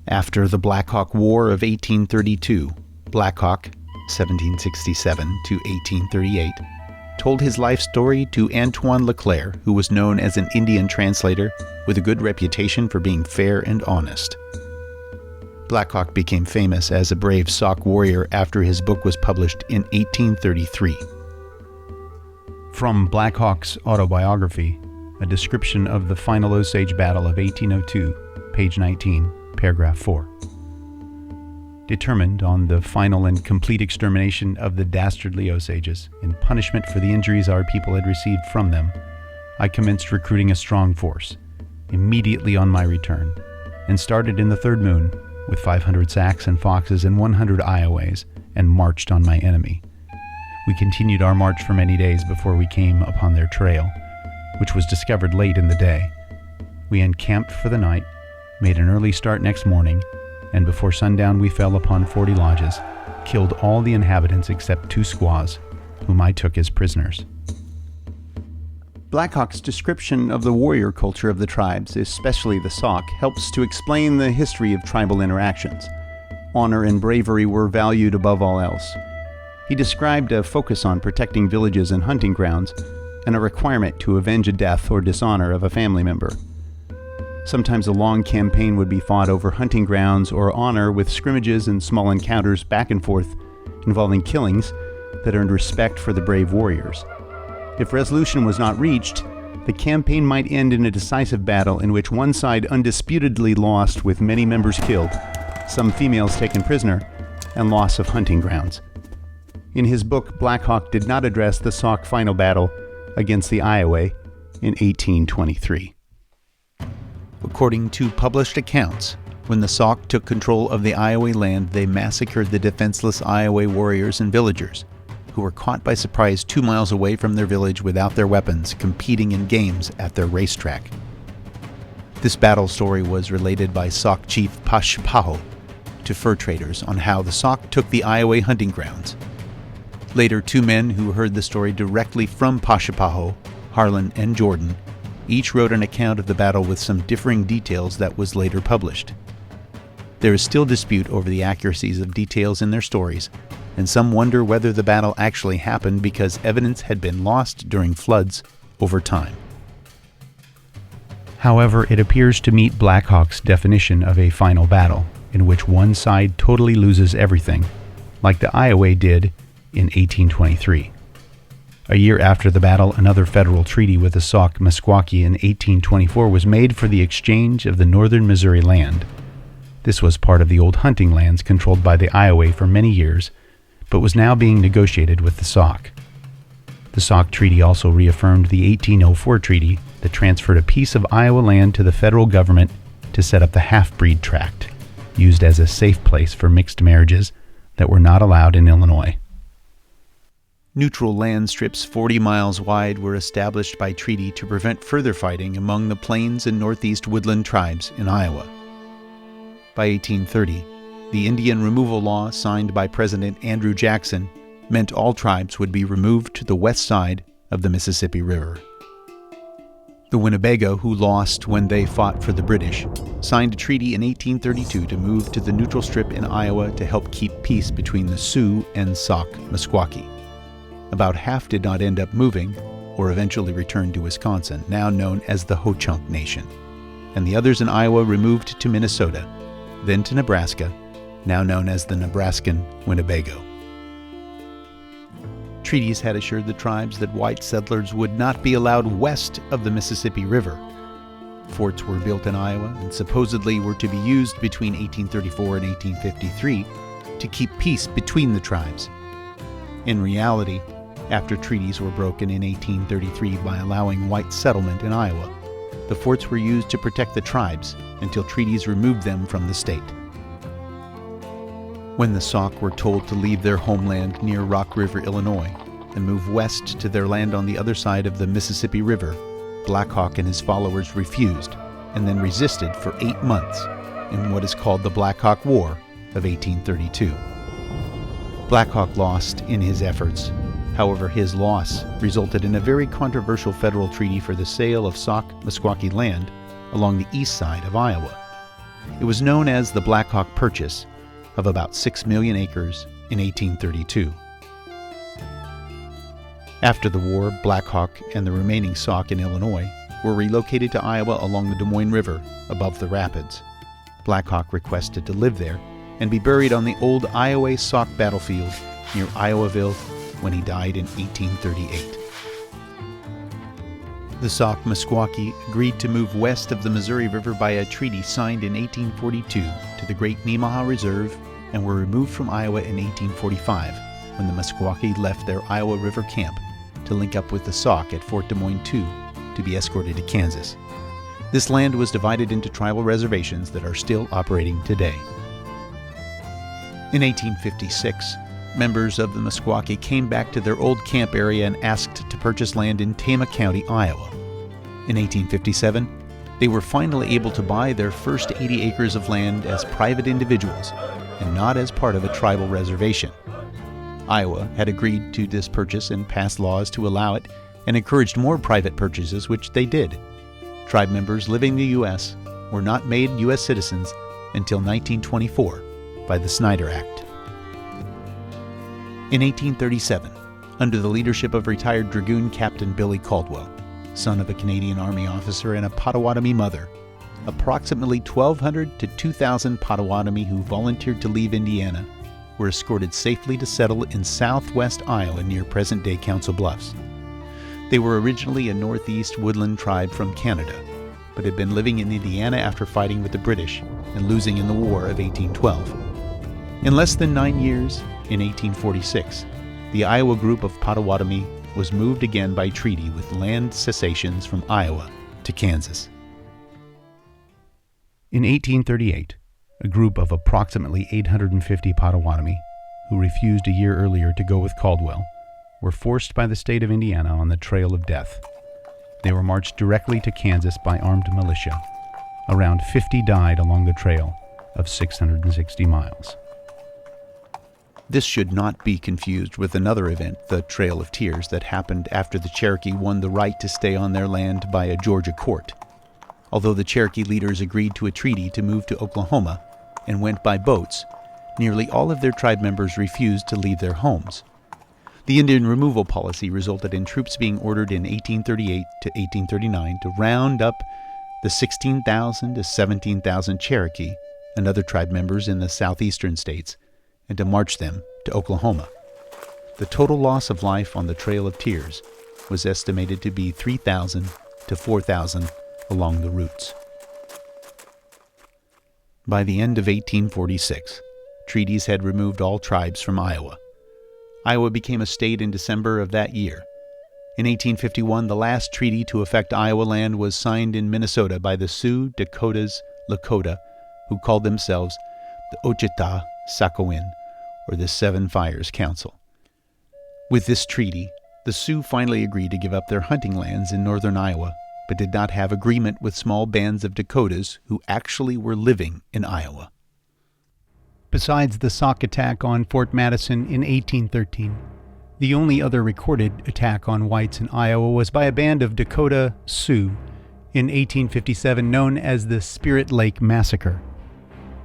After the Black Hawk War of 1832, Black Hawk, 1767 to 1838, told his life story to Antoine Leclerc, who was known as an Indian translator with a good reputation for being fair and honest. Black Hawk became famous as a brave Sauk warrior after his book was published in 1833. From Black Hawk's autobiography, a description of the final Osage Battle of 1802, page 19, paragraph 4. Determined on the final and complete extermination of the dastardly Osages, in punishment for the injuries our people had received from them, I commenced recruiting a strong force, immediately on my return, and started in the third moon, with 500 Sacs and Foxes and 100 Ioways, and marched on my enemy. We continued our march for many days before we came upon their trail, which was discovered late in the day. We encamped for the night, made an early start next morning, and before sundown we fell upon 40 lodges, killed all the inhabitants except 2 squaws, whom I took as prisoners. Black Hawk's description of the warrior culture of the tribes, especially the Sauk, helps to explain the history of tribal interactions. Honor and bravery were valued above all else. He described a focus on protecting villages and hunting grounds, and a requirement to avenge a death or dishonor of a family member. Sometimes a long campaign would be fought over hunting grounds or honor, with scrimmages and small encounters back and forth involving killings that earned respect for the brave warriors. If resolution was not reached, the campaign might end in a decisive battle in which one side undisputedly lost, with many members killed, some females taken prisoner, and loss of hunting grounds. In his book, Black Hawk did not address the Sauk final battle against the Iowa in 1823. According to published accounts, when the Sauk took control of the Iowa land, they massacred the defenseless Iowa warriors and villagers, who were caught by surprise 2 miles away from their village without their weapons, competing in games at their racetrack. This battle story was related by Sauk chief Pashapaho to fur traders on how the Sauk took the Iowa hunting grounds. Later, 2 men who heard the story directly from Pashapaho, Harlan and Jordan, each wrote an account of the battle with some differing details that was later published. There is still dispute over the accuracies of details in their stories, and some wonder whether the battle actually happened because evidence had been lost during floods over time. However, it appears to meet Black Hawk's definition of a final battle, in which one side totally loses everything, like the Iowa did in 1823. A year after the battle, another federal treaty with the Sauk Meskwaki in 1824 was made for the exchange of the northern Missouri land. This was part of the old hunting lands controlled by the Iowa for many years, but was now being negotiated with the Sauk. The Sauk Treaty also reaffirmed the 1804 treaty that transferred a piece of Iowa land to the federal government to set up the half-breed tract, used as a safe place for mixed marriages that were not allowed in Illinois. Neutral land strips 40 miles wide were established by treaty to prevent further fighting among the Plains and Northeast Woodland tribes in Iowa. By 1830, the Indian removal law signed by President Andrew Jackson meant all tribes would be removed to the west side of the Mississippi River. The Winnebago, who lost when they fought for the British, signed a treaty in 1832 to move to the neutral strip in Iowa to help keep peace between the Sioux and Sauk Meskwaki. About half did not end up moving, or eventually returned to Wisconsin, now known as the Ho-Chunk Nation, and the others in Iowa removed to Minnesota, then to Nebraska, now known as the Nebraskan Winnebago. Treaties had assured the tribes that white settlers would not be allowed west of the Mississippi River. Forts were built in Iowa and supposedly were to be used between 1834 and 1853 to keep peace between the tribes. In reality, after treaties were broken in 1833 by allowing white settlement in Iowa, the forts were used to protect the tribes until treaties removed them from the state. When the Sauk were told to leave their homeland near Rock River, Illinois, and move west to their land on the other side of the Mississippi River, Black Hawk and his followers refused, and then resisted for 8 months in what is called the Black Hawk War of 1832. Black Hawk lost in his efforts. However, his loss resulted in a very controversial federal treaty for the sale of Sauk Meskwaki land along the east side of Iowa. It was known as the Black Hawk Purchase of about 6 million acres in 1832. After the war, Black Hawk and the remaining Sauk in Illinois were relocated to Iowa along the Des Moines River above the rapids. Black Hawk requested to live there and be buried on the old Iowa Sauk battlefield near Iowaville when he died in 1838. The Sauk Meskwaki agreed to move west of the Missouri River by a treaty signed in 1842 to the Great Nemaha Reserve and were removed from Iowa in 1845 when the Meskwaki left their Iowa River camp to link up with the Sauk at Fort Des Moines II to be escorted to Kansas. This land was divided into tribal reservations that are still operating today. In 1856, members of the Meskwaki came back to their old camp area and asked to purchase land in Tama County, Iowa. In 1857, they were finally able to buy their first 80 acres of land as private individuals and not as part of a tribal reservation. Iowa had agreed to this purchase and passed laws to allow it and encouraged more private purchases, which they did. Tribe members living in the U.S. were not made U.S. citizens until 1924 by the Snyder Act. In 1837, under the leadership of retired Dragoon Captain Billy Caldwell, son of a Canadian Army officer and a Potawatomi mother, approximately 1,200 to 2,000 Potawatomi who volunteered to leave Indiana were escorted safely to settle in southwest Iowa near present-day Council Bluffs. They were originally a northeast woodland tribe from Canada, but had been living in Indiana after fighting with the British and losing in the War of 1812. In less than 9 years, in 1846, the Iowa group of Potawatomi was moved again by treaty with land cessations from Iowa to Kansas. In 1838, a group of approximately 850 Potawatomi, who refused a year earlier to go with Caldwell, were forced by the state of Indiana on the trail of death. They were marched directly to Kansas by armed militia. Around 50 died along the trail of 660 miles. This should not be confused with another event, the Trail of Tears, that happened after the Cherokee won the right to stay on their land by a Georgia court. Although the Cherokee leaders agreed to a treaty to move to Oklahoma and went by boats, nearly all of their tribe members refused to leave their homes. The Indian removal policy resulted in troops being ordered in 1838 to 1839 to round up the 16,000 to 17,000 Cherokee and other tribe members in the southeastern states and to march them to Oklahoma. The total loss of life on the Trail of Tears was estimated to be 3,000 to 4,000 along the routes. By the end of 1846, treaties had removed all tribes from Iowa. Iowa became a state in December of that year. In 1851, the last treaty to affect Iowa land was signed in Minnesota by the Sioux, Dakotas, Lakota, who called themselves the Ochita Sakowin, or the Seven Fires Council. With this treaty, the Sioux finally agreed to give up their hunting lands in northern Iowa, but did not have agreement with small bands of Dakotas who actually were living in Iowa. Besides the Sauk attack on Fort Madison in 1813, the only other recorded attack on whites in Iowa was by a band of Dakota Sioux in 1857 known as the Spirit Lake Massacre.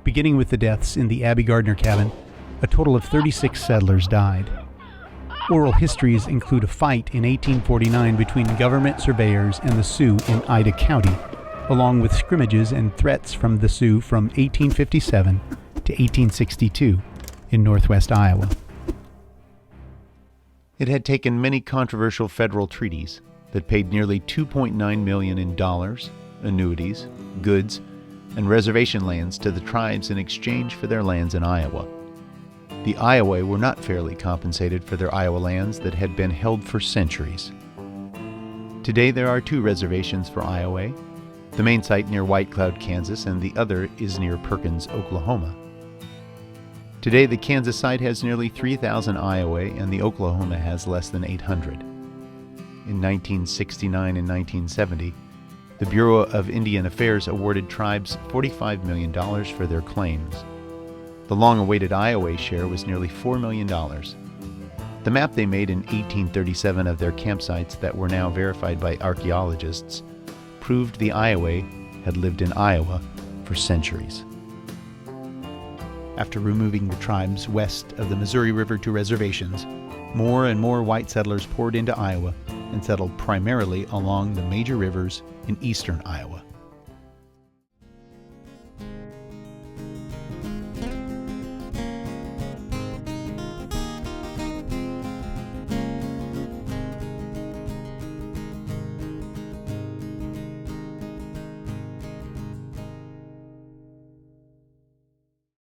Beginning with the deaths in the Abby Gardner cabin, a total of 36 settlers died. Oral histories include a fight in 1849 between government surveyors and the Sioux in Ida County, along with scrimmages and threats from the Sioux from 1857 to 1862 in northwest Iowa. It had taken many controversial federal treaties that paid nearly $2.9 million in dollars, annuities, goods, and reservation lands to the tribes in exchange for their lands in Iowa. The Iowa were not fairly compensated for their Iowa lands that had been held for centuries. Today there are 2 reservations for Iowa, the main site near White Cloud, Kansas, and the other is near Perkins, Oklahoma. Today the Kansas site has nearly 3,000 Iowa and the Oklahoma has less than 800. In 1969 and 1970, the Bureau of Indian Affairs awarded tribes $45 million for their claims. The long-awaited Iowa share was nearly $4 million. The map they made in 1837 of their campsites that were now verified by archaeologists proved the Iowa had lived in Iowa for centuries. After removing the tribes west of the Missouri River to reservations, more and more white settlers poured into Iowa and settled primarily along the major rivers in eastern Iowa.